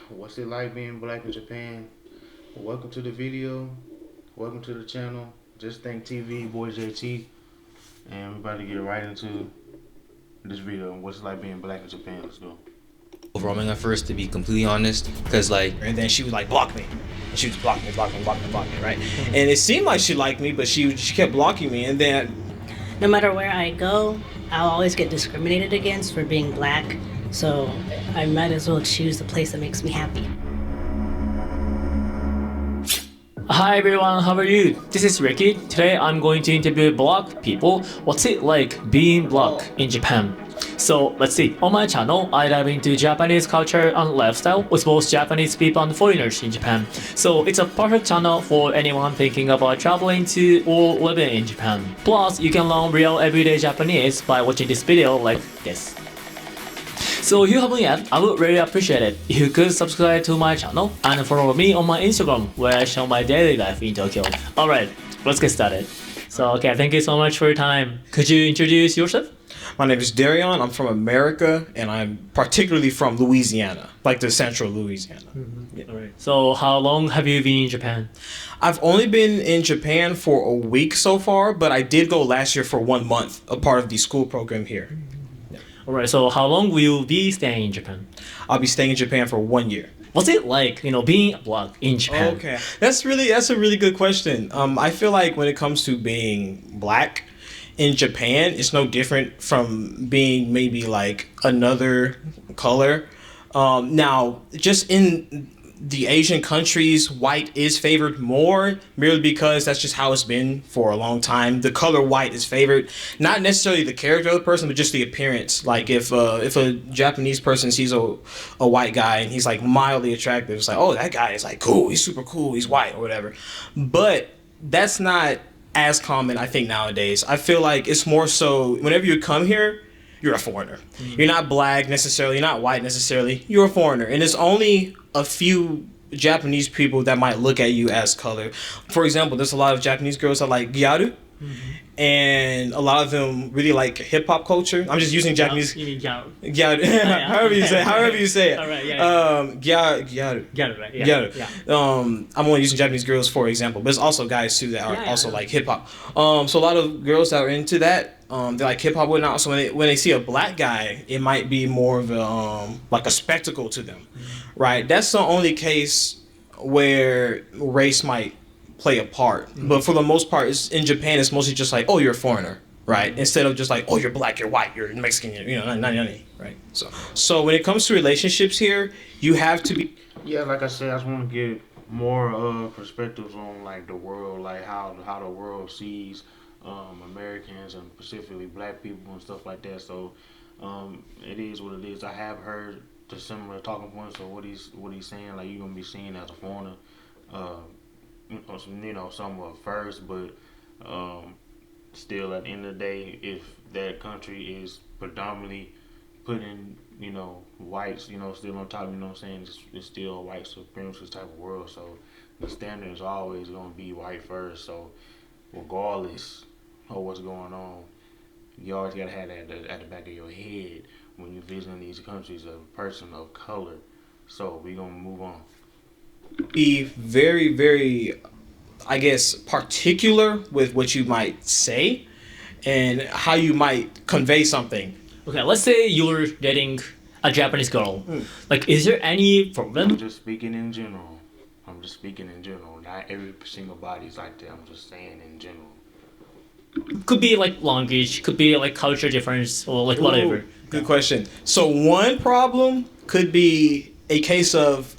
What's it like being black in Japan? Welcome to the video. Welcome to the channel. Just Think TV, boy JT, and we're about to get right into this video. What's it like being black in Japan? Let's go. Overwhelming at first, to be completely honest, because And then she would like block me. And she was blocking me, right? And it seemed like she liked me, but she kept blocking me. And then No matter where I go, I'll always get discriminated against for being black. So I might as well choose the place that makes me happy. Hi everyone, how are you? This is Ricky. Today I'm going to interview black people. What's it like being black in Japan? So let's see. On my channel, I dive into Japanese culture and lifestyle with both Japanese people and foreigners in Japan. So it's a perfect channel for anyone thinking about traveling to or living in Japan. Plus, you can learn real everyday Japanese by watching this video like this. So if you haven't yet, I would really appreciate it if you could subscribe to my channel and follow me on my Instagram where I show my daily life in Tokyo. Alright, let's get started. So okay, thank you so much for your time. Could you introduce yourself? my name is Darion. I'm from America, and I'm particularly from Louisiana, like the central Louisiana. Yeah. Alright. So how long have you been in Japan? I've only been in Japan for a week so far, but I did go last year for 1 month, a part of the school program here. Alright, so how long will you be staying in Japan? I'll be staying in Japan for 1 year. What's it like, being black in Japan? Okay, that's a really good question. I feel like when it comes to being black in Japan, it's no different from being maybe like another color. Now, just in the Asian countries, white is favored more, merely because that's just how it's been for a long time. The color white is favored, not necessarily the character of the person, but just the appearance. Like if a Japanese person sees a white guy and he's like mildly attractive, it's like, oh, that guy is like cool, he's super cool, he's white or whatever. But that's not as common, I think, nowadays. I feel like it's more so whenever you come here, you're a foreigner. You're not black necessarily, you're not white necessarily, you're a foreigner. And it's only a few Japanese people that might look at you as color. For example, there's a lot of Japanese girls that like gyaru, and a lot of them really like hip hop culture. I'm just using Japanese. You mean gyaru? Gyaru, however you say it. Alright, yeah. Gyaru. Gyaru, right? Yeah. Gyaru. Yeah. I'm only using Japanese girls for example, but there's also guys too that are Yeah, also yeah. like hip hop. So a lot of girls that are into that, they like hip hop whatnot. So when they see a black guy, it might be more of a like a spectacle to them, right? That's the only case where race might play a part. But for the most part, in Japan, it's mostly just like, oh, you're a foreigner, right? Instead of just like, oh, you're black, you're white, you're Mexican, right? So when it comes to relationships here, you have to be. Yeah, like I said, I just want to get more perspectives on like the world, like how the world sees Americans and specifically black people and stuff like that. So it is what it is. I have heard the similar talking points of what he's saying. Like you're gonna be seen as a foreigner, somewhat first, but still at the end of the day, if that country is predominantly putting whites still on top, it's still a white supremacist type of world. So the standard is always gonna be white first. So regardless of what's going on, you always gotta have that at the back of your head when you're visiting these countries as a person of color. So we're gonna move on. Be very, very, I guess, particular with what you might say and how you might convey something. Okay, let's say you're dating a Japanese girl. Like, is there any I'm problem? just speaking in general. Not every single body's like that. I'm just saying in general. Could be like language, could be like culture difference, or like whatever. Ooh, good question. So one problem could be a case of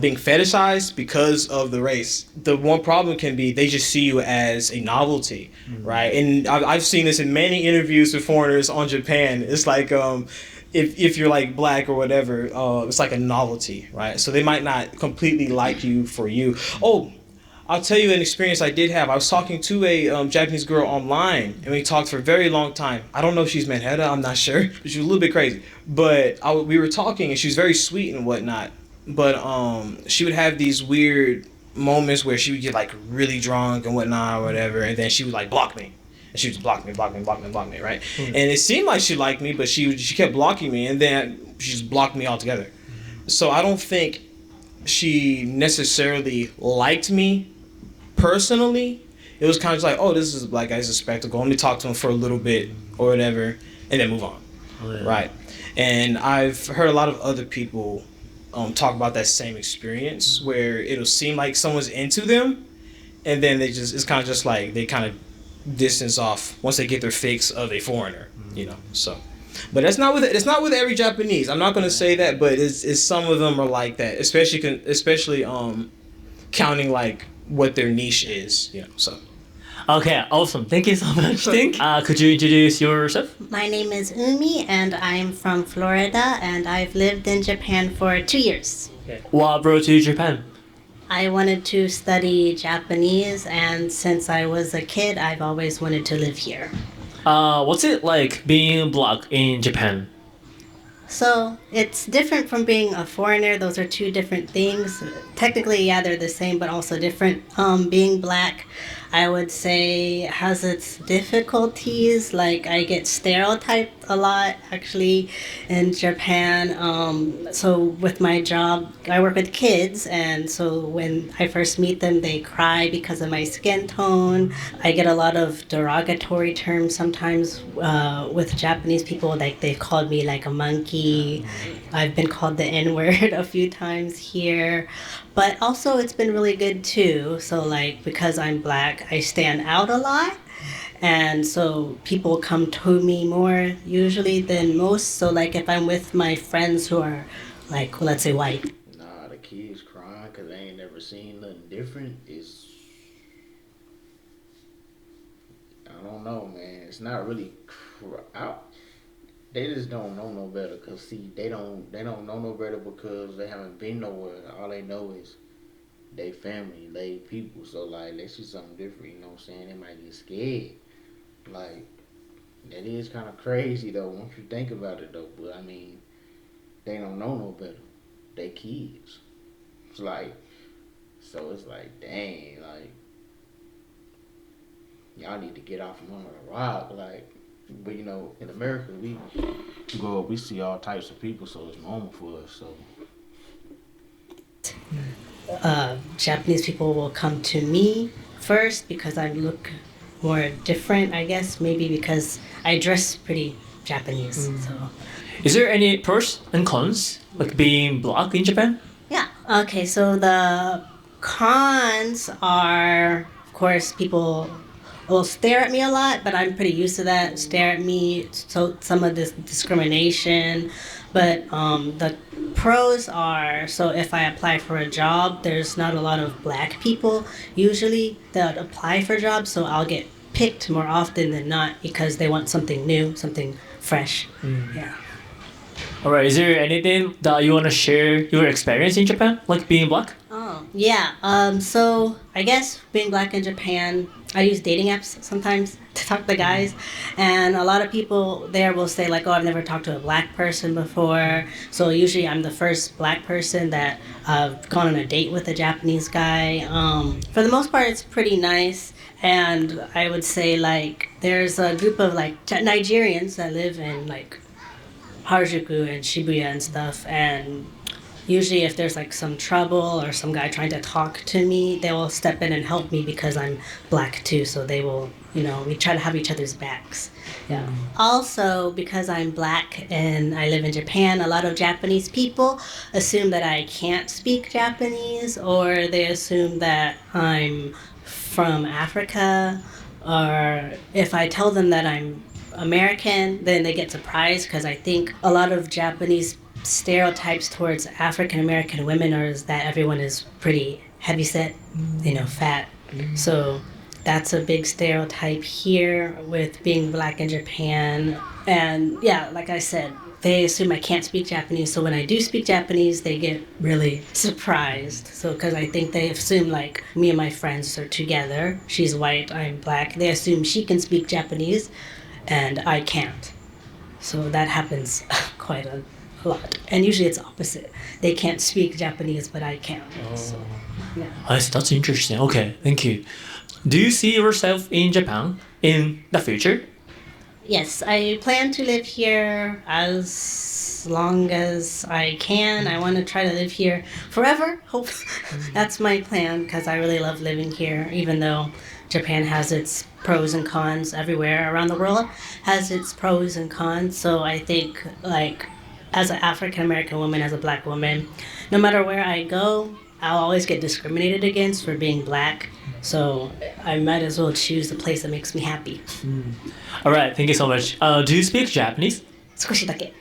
being fetishized because of the race. The one problem can be they just see you as a novelty, right? And I've seen this in many interviews with foreigners on Japan. It's like if you're like black or whatever, it's like a novelty, right? So they might not completely like you for you. Oh, I'll tell you an experience I did have. I was talking to a Japanese girl online, and we talked for a very long time. I don't know if she's Manhattan, I'm not sure. But she was a little bit crazy. But we were talking, and she was very sweet and whatnot. But she would have these weird moments where she would get like really drunk and whatnot or whatever, and then she would like block me. And she would block me, right? And it seemed like she liked me, but she kept blocking me, and then she just blocked me altogether. So I don't think she necessarily liked me personally. It was kind of like, oh, this is a black guy's a spectacle. Let me talk to him for a little bit or whatever, and then move on. Right. And I've heard a lot of other people talk about that same experience where it'll seem like someone's into them, and then it's kind of just like they kind of distance off once they get their fix of a foreigner, you know. So, but it's not with every Japanese. I'm not gonna say that, but it's some of them are like that, especially counting like what their niche is, you know. So. Okay, awesome. Thank you so much. Could you introduce yourself? My name is Umi, and I'm from Florida, and I've lived in Japan for 2 years. What brought you to Japan? I wanted to study Japanese, and since I was a kid, I've always wanted to live here. What's it like being black in Japan? So it's different from being a foreigner. Those are two different things. Technically, yeah, they're the same, but also different. Being black, I would say, has its difficulties. Like, I get stereotyped a lot, actually, in Japan. So with my job, I work with kids, and so when I first meet them, they cry because of my skin tone. I get a lot of derogatory terms sometimes with Japanese people. Like, they've called me, like, a monkey. I've been called the N-word a few times here. But also, it's been really good, too. So, like, because I'm black, I stand out a lot. And so people come to me more usually than most. So, like, if I'm with my friends who are, like, let's say white. Nah, the kids crying because they ain't never seen nothing different. I don't know, man. It's not really out. They just don't know no better, cause see, they don't know no better because they haven't been nowhere. All they know is they family, they people. So like, they see something different. You know what I'm saying? They might get scared. Like, that is kind of crazy though. Once you think about it though, but I mean, they don't know no better. They kids. It's like, so it's like, dang, like, y'all need to get off from under the rock, like. But you know, in America, we grow up, we see all types of people, so it's normal for us. So Japanese people will come to me first because I look more different, I guess. Maybe because I dress pretty Japanese. So. Is there any pros and cons, like being black in Japan? Yeah. Okay, so the cons are, of course, people will stare at me a lot, but I'm pretty used to that. Stare at me, so some of this discrimination. But the pros are, so if I apply for a job, there's not a lot of black people usually that apply for jobs, so I'll get picked more often than not because they want something new, something fresh. Yeah. Alright, is there anything that you want to share your experience in Japan, like being black? Oh, yeah. So I guess being black in Japan, I use dating apps sometimes to talk to guys. And a lot of people there will say like, oh, I've never talked to a black person before. So usually I'm the first black person that I've gone on a date with a Japanese guy. For the most part, it's pretty nice. And I would say like, there's a group of like Nigerians that live in like Harajuku and Shibuya and stuff. And usually if there's like some trouble or some guy trying to talk to me, they will step in and help me because I'm black too. So they will, you know, we try to have each other's backs. Yeah. Also, because I'm black and I live in Japan, a lot of Japanese people assume that I can't speak Japanese, or they assume that I'm from Africa, or if I tell them that I'm American, then they get surprised because I think a lot of Japanese stereotypes towards African American women are that everyone is pretty heavyset, you know, fat. So that's a big stereotype here with being black in Japan. And yeah, like I said, they assume I can't speak Japanese. So when I do speak Japanese, they get really surprised. So because I think they assume like me and my friends are together. She's white, I'm black. They assume she can speak Japanese and I can't. So that happens quite a lot. And usually it's opposite. They can't speak Japanese, but I can. So, yeah. That's interesting. Okay, thank you. Do you see yourself in Japan in the future? Yes, I plan to live here as as long as I can. I want to try to live here forever. Hope that's my plan because I really love living here, even though Japan has its pros and cons everywhere around the world, has its pros and cons. So I think, like, as an African American woman, as a black woman, no matter where I go, I'll always get discriminated against for being black. So I might as well choose the place that makes me happy. Alright, thank you so much. Do you speak Japanese? 少しだけ。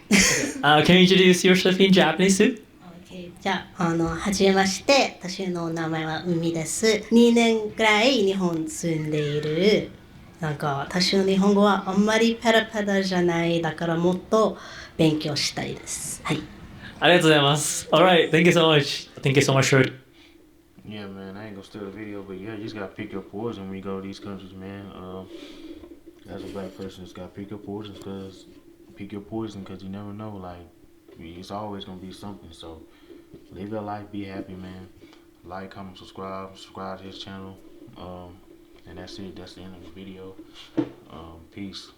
Can you introduce yourself in Japanese too? OK じゃあ、はじめまして。私の名前は海です。2年くらい日本住んでいる。なんか私の日本語はあんまりペラペラじゃない。だからもっと勉強したいです。はい。ありがとうございます。Alright, thank you so much. Thank you so much, Short. Yeah, man, I ain't gonna steal the video, but yeah, you just gotta pick your poison when you go to these countries, man. As a black person, just gotta pick your poisons, pick your poison, cause you never know. Like, it's always gonna be something. So, live your life, be happy, man. Like, comment, subscribe to his channel. And that's it. That's the end of the video. Peace.